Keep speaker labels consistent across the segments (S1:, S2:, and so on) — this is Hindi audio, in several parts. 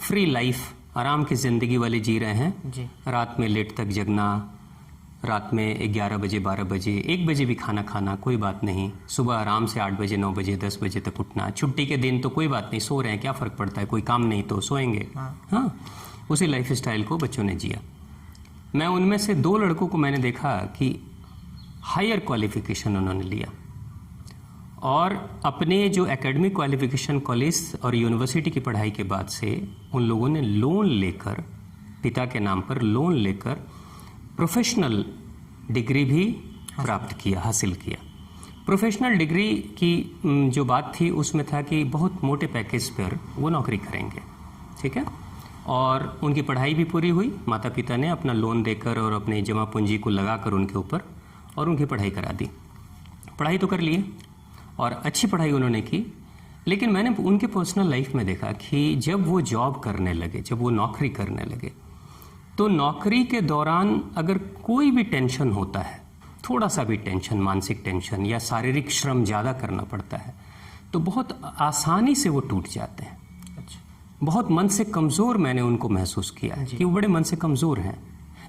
S1: फ्री लाइफ, आराम की ज़िंदगी वाले जी रहे हैं
S2: जी।
S1: रात में लेट तक जगना, रात में 11 बजे 12 बजे 1 बजे भी खाना खाना, कोई बात नहीं। सुबह आराम से 8 बजे 9 बजे 10 बजे तक उठना। छुट्टी के दिन तो कोई बात नहीं, सो रहे हैं, क्या फ़र्क पड़ता है, कोई काम नहीं तो सोएंगे। हाँ, उसी लाइफ स्टाइल को बच्चों ने जिया। मैं उनमें से 2 लड़कों को मैंने देखा कि हायर क्वालिफिकेशन उन्होंने लिया और अपने जो एकेडमिक क्वालिफिकेशन कॉलेज और यूनिवर्सिटी की पढ़ाई के बाद से उन लोगों ने लोन लेकर, पिता के नाम पर लोन लेकर प्रोफेशनल डिग्री भी प्राप्त किया, हासिल किया। प्रोफेशनल डिग्री की जो बात थी उसमें था कि बहुत मोटे पैकेज पर वो नौकरी करेंगे, ठीक है। और उनकी पढ़ाई भी पूरी हुई, माता पिता ने अपना लोन देकर और अपनी जमा पूंजी को लगाकर उनके ऊपर और उनकी पढ़ाई करा दी। पढ़ाई तो कर लिए और अच्छी पढ़ाई उन्होंने की, लेकिन मैंने उनके पर्सनल लाइफ में देखा कि जब वो जॉब करने लगे, जब वो नौकरी करने लगे, तो नौकरी के दौरान अगर कोई भी टेंशन होता है, थोड़ा सा भी टेंशन, मानसिक टेंशन या शारीरिक श्रम ज़्यादा करना पड़ता है, तो बहुत आसानी से वो टूट जाते हैं। अच्छा। बहुत मन से कमज़ोर मैंने उनको महसूस किया है कि वो बड़े मन से कमज़ोर हैं,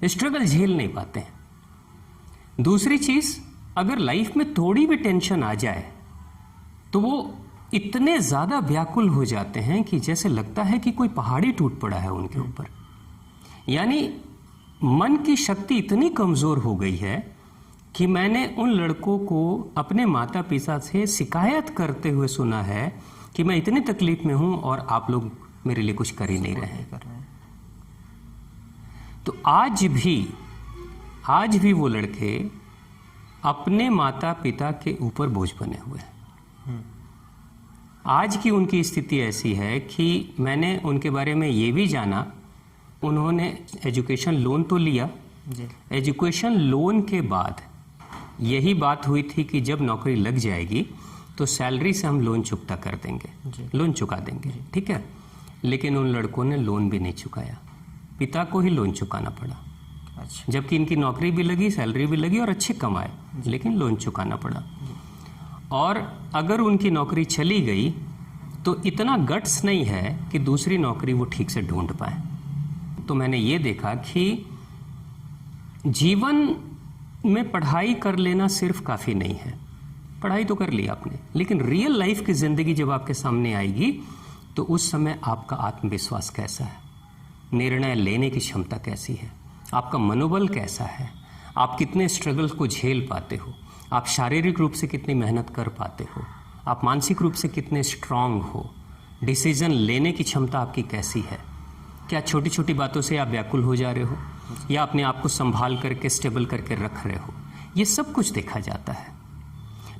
S1: स्ट्रगल झेल नहीं पाते हैं। दूसरी चीज़, अगर लाइफ में थोड़ी भी टेंशन आ जाए तो वो इतने ज़्यादा व्याकुल हो जाते हैं कि जैसे लगता है कि कोई पहाड़ी टूट पड़ा है उनके ऊपर। यानी मन की शक्ति इतनी कमज़ोर हो गई है कि मैंने उन लड़कों को अपने माता पिता से शिकायत करते हुए सुना है कि मैं इतनी तकलीफ में हूँ और आप लोग मेरे लिए कुछ कर ही नहीं रहे हैं। तो आज भी वो लड़के अपने माता पिता के ऊपर बोझ बने हुए हैं। आज की उनकी स्थिति ऐसी है कि मैंने उनके बारे में ये भी जाना, उन्होंने एजुकेशन लोन तो लिया जी। एजुकेशन लोन के बाद यही बात हुई थी कि जब नौकरी लग जाएगी तो सैलरी से हम लोन चुकता कर देंगे, लोन चुका देंगे, ठीक है। लेकिन उन लड़कों ने लोन भी नहीं चुकाया, पिता को ही लोन चुकाना पड़ा। अच्छा। जबकि इनकी नौकरी भी लगी, सैलरी भी लगी और अच्छे कमाए, लेकिन लोन चुकाना पड़ा। और अगर उनकी नौकरी चली गई तो इतना गट्स नहीं है कि दूसरी नौकरी वो ठीक से ढूंढ पाए। तो मैंने ये देखा कि जीवन में पढ़ाई कर लेना सिर्फ काफ़ी नहीं है। पढ़ाई तो कर ली आपने, लेकिन रियल लाइफ की ज़िंदगी जब आपके सामने आएगी तो उस समय आपका आत्मविश्वास कैसा है, निर्णय लेने की क्षमता कैसी है, आपका मनोबल कैसा है, आप कितने स्ट्रगल्स को झेल पाते हो, आप शारीरिक रूप से कितनी मेहनत कर पाते हो, आप मानसिक रूप से कितने स्ट्रांग हो, डिसीजन लेने की क्षमता आपकी कैसी है, क्या छोटी छोटी बातों से आप व्याकुल हो जा रहे हो या अपने आप को संभाल करके स्टेबल करके रख रहे हो, ये सब कुछ देखा जाता है।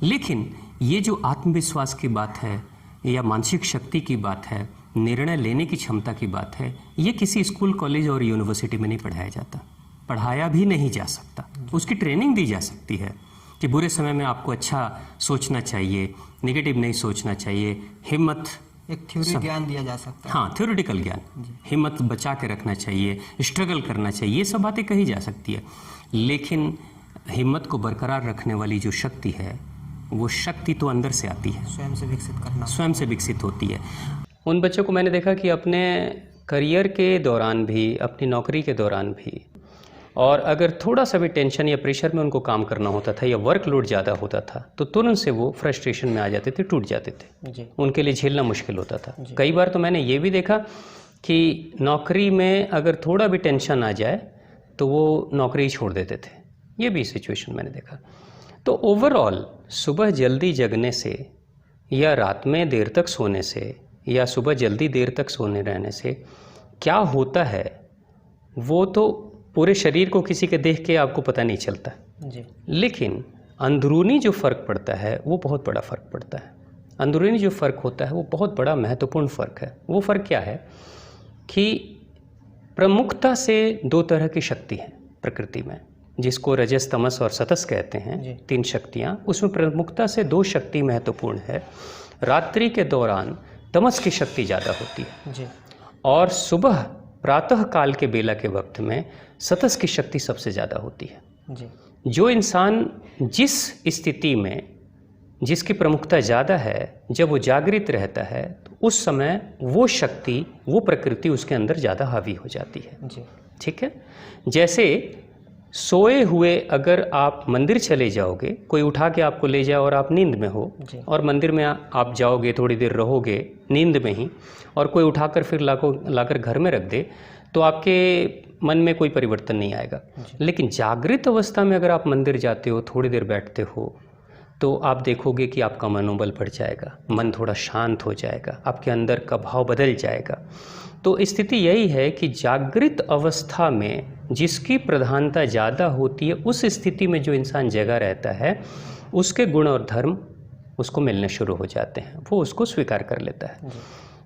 S1: लेकिन ये जो आत्मविश्वास की बात है या मानसिक शक्ति की बात है, निर्णय लेने की क्षमता की बात है, ये किसी स्कूल कॉलेज और यूनिवर्सिटी में नहीं पढ़ाया जाता, पढ़ाया भी नहीं जा सकता। उसकी ट्रेनिंग दी जा सकती है कि बुरे समय में आपको अच्छा सोचना चाहिए, नेगेटिव नहीं सोचना चाहिए, हिम्मत,
S2: एक थ्योरी ज्ञान दिया जा सकता है।
S1: हाँ, थ्योरेटिकल ज्ञान, हिम्मत बचा के रखना चाहिए, स्ट्रगल करना चाहिए, ये सब बातें कही जा सकती है। लेकिन हिम्मत को बरकरार रखने वाली जो शक्ति है, वो शक्ति तो अंदर से आती है,
S2: स्वयं से विकसित करना,
S1: स्वयं से विकसित होती है। उन बच्चों को मैंने देखा कि अपने करियर के दौरान भी, अपनी नौकरी के दौरान भी, और अगर थोड़ा सा भी टेंशन या प्रेशर में उनको काम करना होता था या वर्कलोड ज़्यादा होता था तो तुरंत से वो फ्रस्ट्रेशन में आ जाते थे, टूट जाते थे जी। उनके लिए झेलना मुश्किल होता था। कई बार तो मैंने ये भी देखा कि नौकरी में अगर थोड़ा भी टेंशन आ जाए तो वो नौकरी छोड़ देते थे, ये भी सिचुएशन मैंने देखा। तो ओवरऑल सुबह जल्दी जगने से या रात में देर तक सोने से या सुबह जल्दी देर तक सोने रहने से क्या होता है वो तो पूरे शरीर को किसी के देख के आपको पता नहीं चलता जी। लेकिन अंदरूनी जो फ़र्क पड़ता है वो बहुत बड़ा फ़र्क पड़ता है। अंदरूनी जो फ़र्क होता है वो बहुत बड़ा महत्वपूर्ण फ़र्क है। वो फ़र्क क्या है कि प्रमुखता से 2 तरह की शक्ति है प्रकृति में, जिसको रजस, तमस और सतस कहते हैं, 3 शक्तियाँ। उसमें प्रमुखता से 2 शक्ति महत्वपूर्ण है। रात्रि के दौरान तमस की शक्ति ज़्यादा होती है जी। और सुबह प्रातः काल के बेला के वक्त में सतस की शक्ति सबसे ज़्यादा होती है जी। जो इंसान जिस स्थिति में जिसकी प्रमुखता ज़्यादा है, जब वो जागृत रहता है तो उस समय वो शक्ति, वो प्रकृति उसके अंदर ज़्यादा हावी हो जाती है।
S2: जी।
S1: ठीक है। जैसे सोए हुए अगर आप मंदिर चले जाओगे, कोई उठा के आपको ले जाए और आप नींद में हो,
S2: जी।
S1: और मंदिर में आप जाओगे, थोड़ी देर रहोगे नींद में ही, और कोई उठाकर फिर लाकर घर में रख दे, तो आपके मन में कोई परिवर्तन नहीं आएगा। लेकिन जागृत अवस्था में अगर आप मंदिर जाते हो, थोड़ी देर बैठते हो, तो आप देखोगे कि आपका मनोबल बढ़ जाएगा, मन थोड़ा शांत हो जाएगा, आपके अंदर का भाव बदल जाएगा। तो स्थिति यही है कि जागृत अवस्था में जिसकी प्रधानता ज़्यादा होती है, उस स्थिति में जो इंसान जगा रहता है, उसके गुण और धर्म उसको मिलने शुरू हो जाते हैं, वो उसको स्वीकार कर लेता है।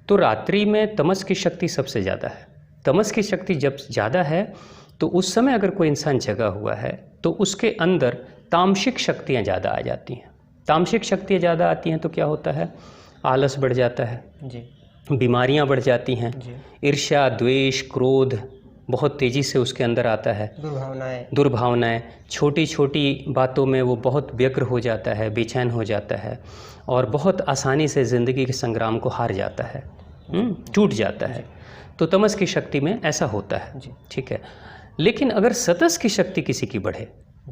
S1: तो रात्रि में तमस की शक्ति सबसे ज़्यादा है। तमस की शक्ति जब ज़्यादा है तो उस समय अगर कोई इंसान जगा हुआ है तो उसके अंदर तामसिक शक्तियाँ ज़्यादा आ जाती हैं। तामसिक शक्तियाँ ज़्यादा आती हैं तो क्या होता है? आलस बढ़ जाता है
S2: जी।
S1: बीमारियां बढ़ जाती हैं, ईर्ष्या, द्वेष, क्रोध बहुत तेज़ी से उसके अंदर आता है, दुर्भावनाएं, छोटी छोटी बातों में वो बहुत व्यग्र हो जाता है, बेचैन हो जाता है, और बहुत आसानी से ज़िंदगी के संग्राम को हार जाता है, टूट जाता है। तो तमस की शक्ति में ऐसा होता है। ठीक है। लेकिन अगर सतस की शक्ति किसी की बढ़े,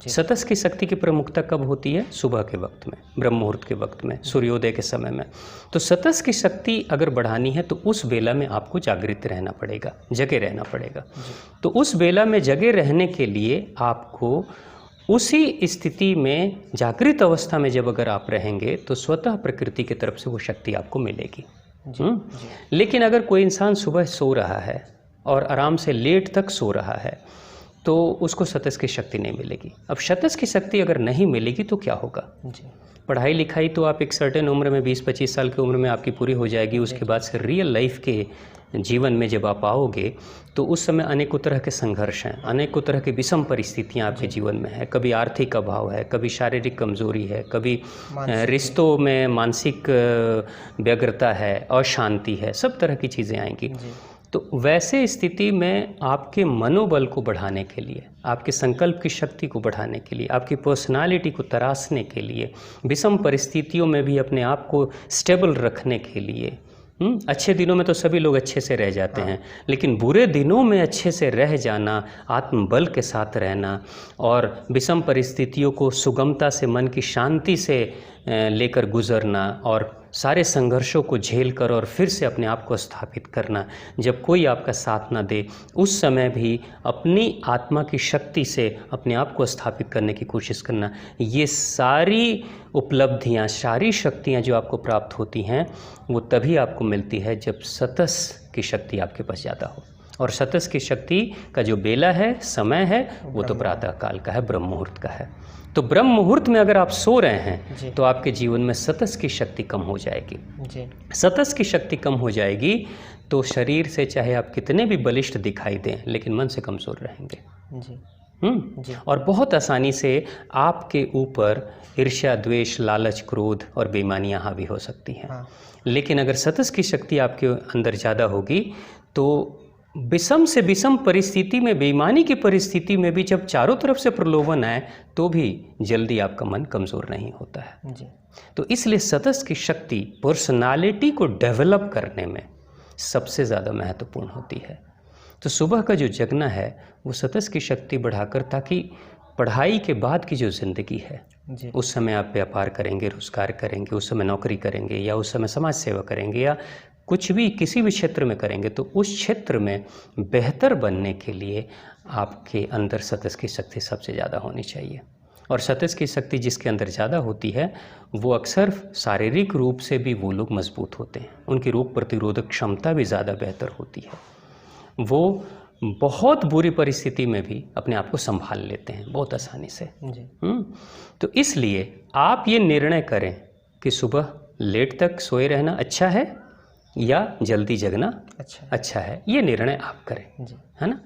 S1: सतस की शक्ति की प्रमुखता कब होती है? सुबह के वक्त में, ब्रह्म मुहूर्त के वक्त में, सूर्योदय के समय में। तो सतस की शक्ति अगर बढ़ानी है तो उस बेला में आपको जागृत रहना पड़ेगा, जगे रहना पड़ेगा। तो उस बेला में जगे रहने के लिए आपको उसी स्थिति में, जागृत अवस्था में जब अगर आप रहेंगे तो स्वतः प्रकृति की तरफ से वो शक्ति आपको मिलेगी। लेकिन अगर कोई इंसान सुबह सो रहा है और आराम से लेट तक सो रहा है तो उसको सतस की शक्ति नहीं मिलेगी। अब सतस की शक्ति अगर नहीं मिलेगी तो क्या होगा? पढ़ाई लिखाई तो आप एक सर्टेन उम्र में, 20-25 साल की उम्र में आपकी पूरी हो जाएगी। उसके बाद से रियल लाइफ के जीवन में जब आप आओगे तो उस समय अनेकों तरह के संघर्ष हैं, अनेकों तरह की विषम परिस्थितियां आपके जीवन में है। कभी आर्थिक अभाव है, कभी शारीरिक कमजोरी है, कभी रिश्तों में मानसिक व्यग्रता है, अशांति है, सब तरह की चीज़ें आएंगी। तो वैसे स्थिति में आपके मनोबल को बढ़ाने के लिए, आपके संकल्प की शक्ति को बढ़ाने के लिए, आपकी पर्सनालिटी को तराशने के लिए, विषम परिस्थितियों में भी अपने आप को स्टेबल रखने के लिए, अच्छे दिनों में तो सभी लोग अच्छे से रह जाते हैं, लेकिन बुरे दिनों में अच्छे से रह जाना, आत्मबल के साथ रहना और विषम परिस्थितियों को सुगमता से, मन की शांति से लेकर गुजरना और सारे संघर्षों को झेल कर और फिर से अपने आप को स्थापित करना, जब कोई आपका साथ ना दे उस समय भी अपनी आत्मा की शक्ति से अपने आप को स्थापित करने की कोशिश करना, ये सारी उपलब्धियाँ, सारी शक्तियाँ जो आपको प्राप्त होती हैं वो तभी आपको मिलती है जब सतस की शक्ति आपके पास ज़्यादा हो। और सतस की शक्ति का जो बेला है, समय है, वो तो प्रातः काल का है, ब्रह्म मुहूर्त का है। तो ब्रह्म मुहूर्त में अगर आप सो रहे हैं तो आपके जीवन में सतस की शक्ति कम हो जाएगी। सतस की शक्ति कम हो जाएगी तो शरीर से चाहे आप कितने भी बलिष्ठ दिखाई दें, लेकिन मन से कमज़ोर रहेंगे। और बहुत आसानी से आपके ऊपर ईर्ष्या, द्वेष, लालच, क्रोध और बेईमानियां हावी हो सकती हैं। लेकिन अगर सतस की शक्ति आपके अंदर ज़्यादा होगी तो विषम से विषम परिस्थिति में, बेईमानी की परिस्थिति में भी जब चारों तरफ से प्रलोभन आए तो भी जल्दी आपका मन कमज़ोर नहीं होता है। तो इसलिए सतस की शक्ति पर्सनालिटी को डेवलप करने में सबसे ज़्यादा महत्वपूर्ण होती है। तो सुबह का जो जगना है वो सतस की शक्ति बढ़ाकर, ताकि पढ़ाई के बाद की जो ज़िंदगी है उस समय आप व्यापार करेंगे, रोजगार करेंगे, उस समय नौकरी करेंगे, या उस समय समाज सेवा करेंगे, या कुछ भी किसी भी क्षेत्र में करेंगे, तो उस क्षेत्र में बेहतर बनने के लिए आपके अंदर सतस की शक्ति सबसे ज़्यादा होनी चाहिए। और सतस की शक्ति जिसके अंदर ज़्यादा होती है वो अक्सर शारीरिक रूप से भी वो लोग मजबूत होते हैं, उनकी रोग प्रतिरोधक क्षमता भी ज़्यादा बेहतर होती है, वो बहुत बुरी परिस्थिति में भी अपने आप को संभाल लेते हैं बहुत आसानी से। तो इसलिए आप ये निर्णय करें कि सुबह लेट तक सोए रहना अच्छा है या जल्दी जगना अच्छा है, ये निर्णय आप करें, है ना।